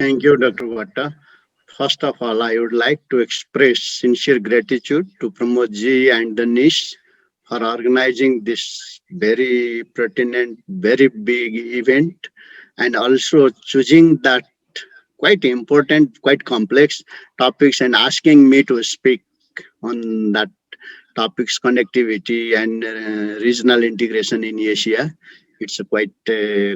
Thank you, Dr. Bhatta. First of all, I would like to express sincere gratitude to Pramod ji and Danish for organizing this very pertinent, very big event, and also choosing that quite important, quite complex topics and asking me to speak on that topics connectivity and regional integration in Asia. It's quite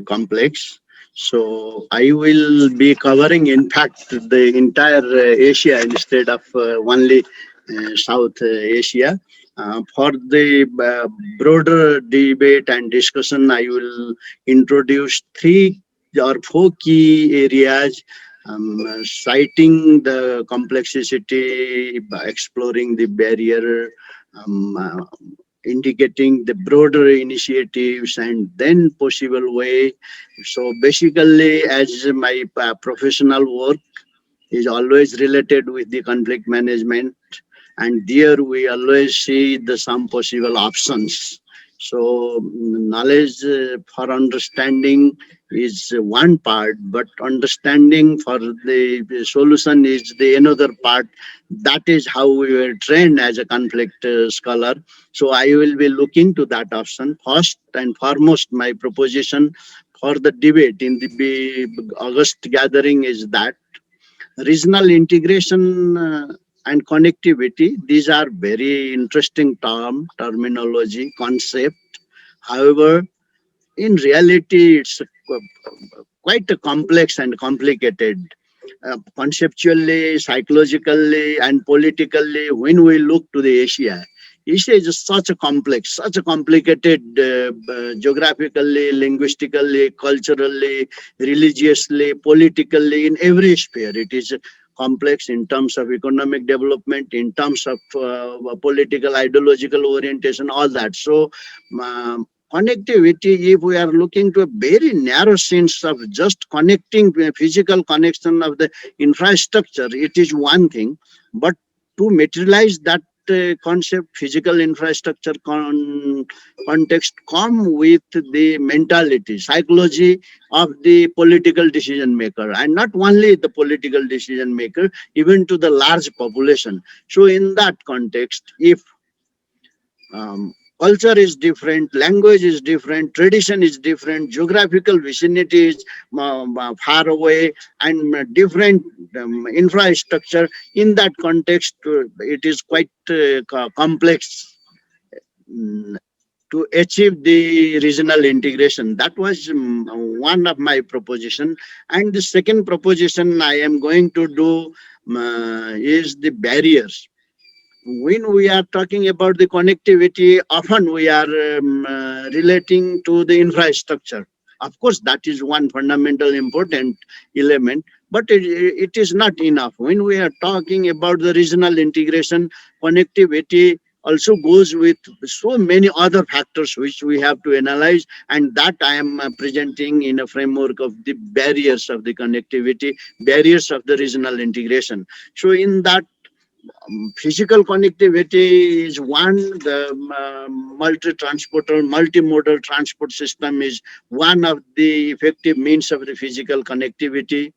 complex. So I will be covering, in fact, the entire Asia instead of only South Asia. For the broader debate and discussion, I will introduce three or four key areas, citing the complexity, exploring the barrier, um, uh, indicating the broader initiatives and then possible way. So basically, as my professional work is always related with the conflict management, and there we always see the some possible options. So knowledge for understanding is one part, but understanding for the solution is the another part. That is how we were trained as a conflict scholar. So I will be looking to that option. First and foremost, my proposition for the debate in the August gathering is that regional integration and connectivity, these are very interesting terminology concept. However, in reality it's quite complex and complicated, conceptually, psychologically, and politically. When we look to the Asia is such a complex, such a complicated, geographically, linguistically, culturally, religiously, politically, in every sphere. It is complex in terms of economic development, in terms of political, ideological orientation, all that. So, connectivity, if we are looking to a very narrow sense of just connecting, physical connection of the infrastructure, it is one thing. But to materialize that concept, physical infrastructure context, come with the mentality, psychology of the political decision maker, and not only the political decision maker, even to the large population. So in that context, if culture is different, language is different, tradition is different, geographical vicinity is far away, and different infrastructure. In that context, it is quite complex mm, to achieve the regional integration. That was one of my proposition. And the second proposition I am going to do is the barriers. When we are talking about the connectivity, often we are relating to the infrastructure. Of course, that is one fundamental important element, but it is not enough. When we are talking about the regional integration, connectivity also goes with so many other factors which we have to analyze, and that I am presenting in a framework of the barriers of the connectivity, barriers of the regional integration. So in that, physical connectivity is one. The multi-transporter, multimodal transport system is one of the effective means of the physical connectivity.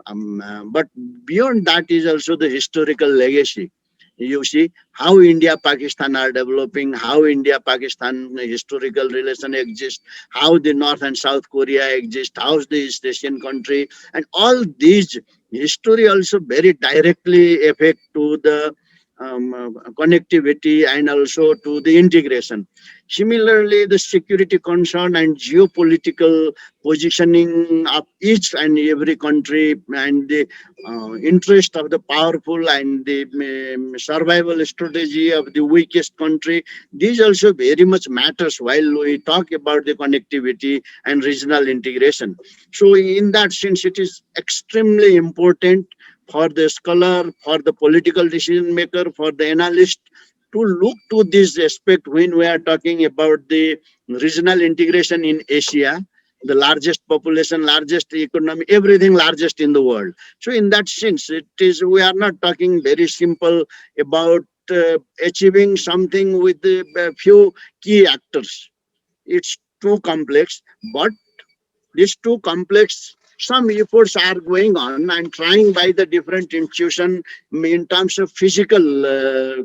But beyond that is also the historical legacy. You see how India Pakistan are developing, how India Pakistan historical relation exists, how the North and South Korea exist, how the East Asian country, and all these history also very directly affect to the connectivity and also to the integration. Similarly, the security concern and geopolitical positioning of each and every country, and the interest of the powerful, and the survival strategy of the weakest country, these also very much matters while we talk about the connectivity and regional integration. So in that sense, it is extremely important for the scholar, for the political decision maker, for the analyst to look to this aspect when we are talking about the regional integration in Asia, the largest population, largest economy, everything largest in the world. So in that sense, it is, we are not talking very simple about achieving something with a few key actors. It's too complex, but this too complex. some efforts are going on and trying by the different institution in terms of physical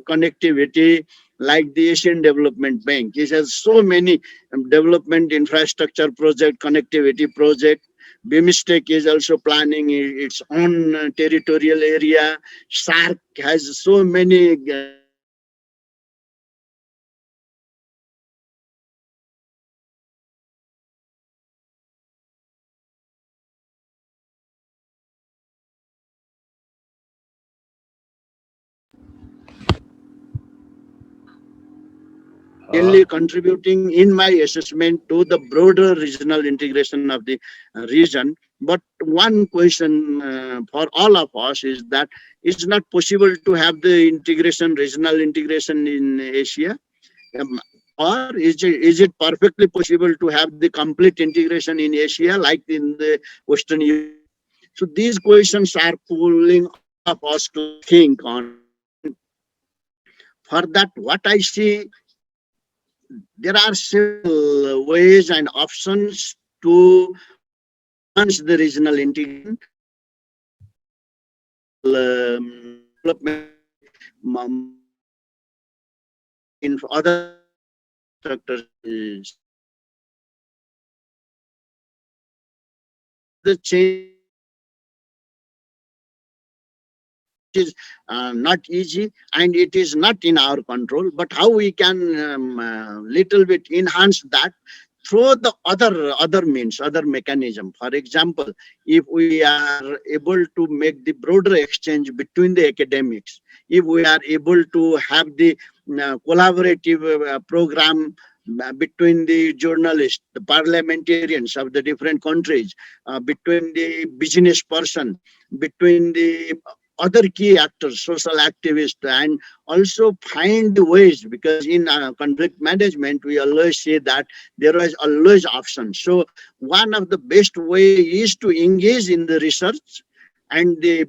connectivity, like the Asian Development Bank. It has so many development infrastructure project, connectivity project. BIMSTEC is also planning its own territorial area. SARC has so many Uh, mainly contributing in my assessment to the broader regional integration of the region. But one question for all of us is that it's not possible to have the integration, regional integration in Asia. Um, or is it perfectly possible to have the complete integration in Asia like in the Western Europe? So these questions are pulling all of us to think on. And for that, what I see, there are several ways and options to enhance the regional integration development in other infrastructure the change is not easy and it is not in our control, but how we can little bit enhance that through the other means, other mechanism. For example, if we are able to make the broader exchange between the academics, if we are able to have the collaborative program between the journalists, the parliamentarians of the different countries, between the business person, between the other key actors, social activists, and also find ways, because in conflict management, we always say that there is always options. So one of the best way is to engage in the research and the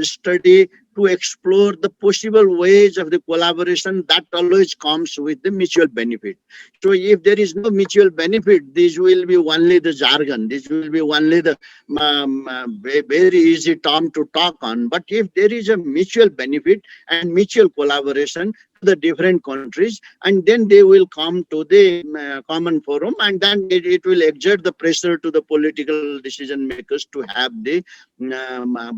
study to explore the possible ways of the collaboration that always comes with the mutual benefit. So if there is no mutual benefit, this will be only the jargon. This will be only the very easy term to talk on. But if there is a mutual benefit and mutual collaboration to the different countries, and then they will come to the common forum, and then it will exert the pressure to the political decision makers to have the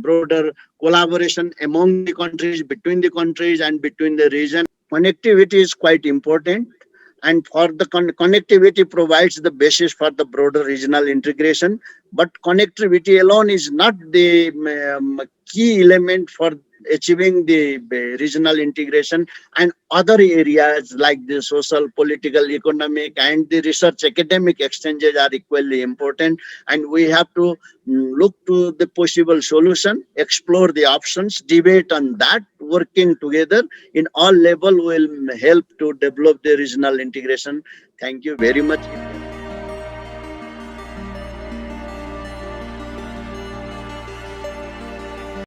broader collaboration among the countries, between the countries, and between the region. Connectivity is quite important, and for the connectivity provides the basis for the broader regional integration. But connectivity alone is not the key element for achieving the regional integration, and other areas like the social, political, economic, and the research academic exchanges are equally important. And we have to look to the possible solution, explore the options, debate on that. Working together in all level will help to develop the regional integration. Thank you very much.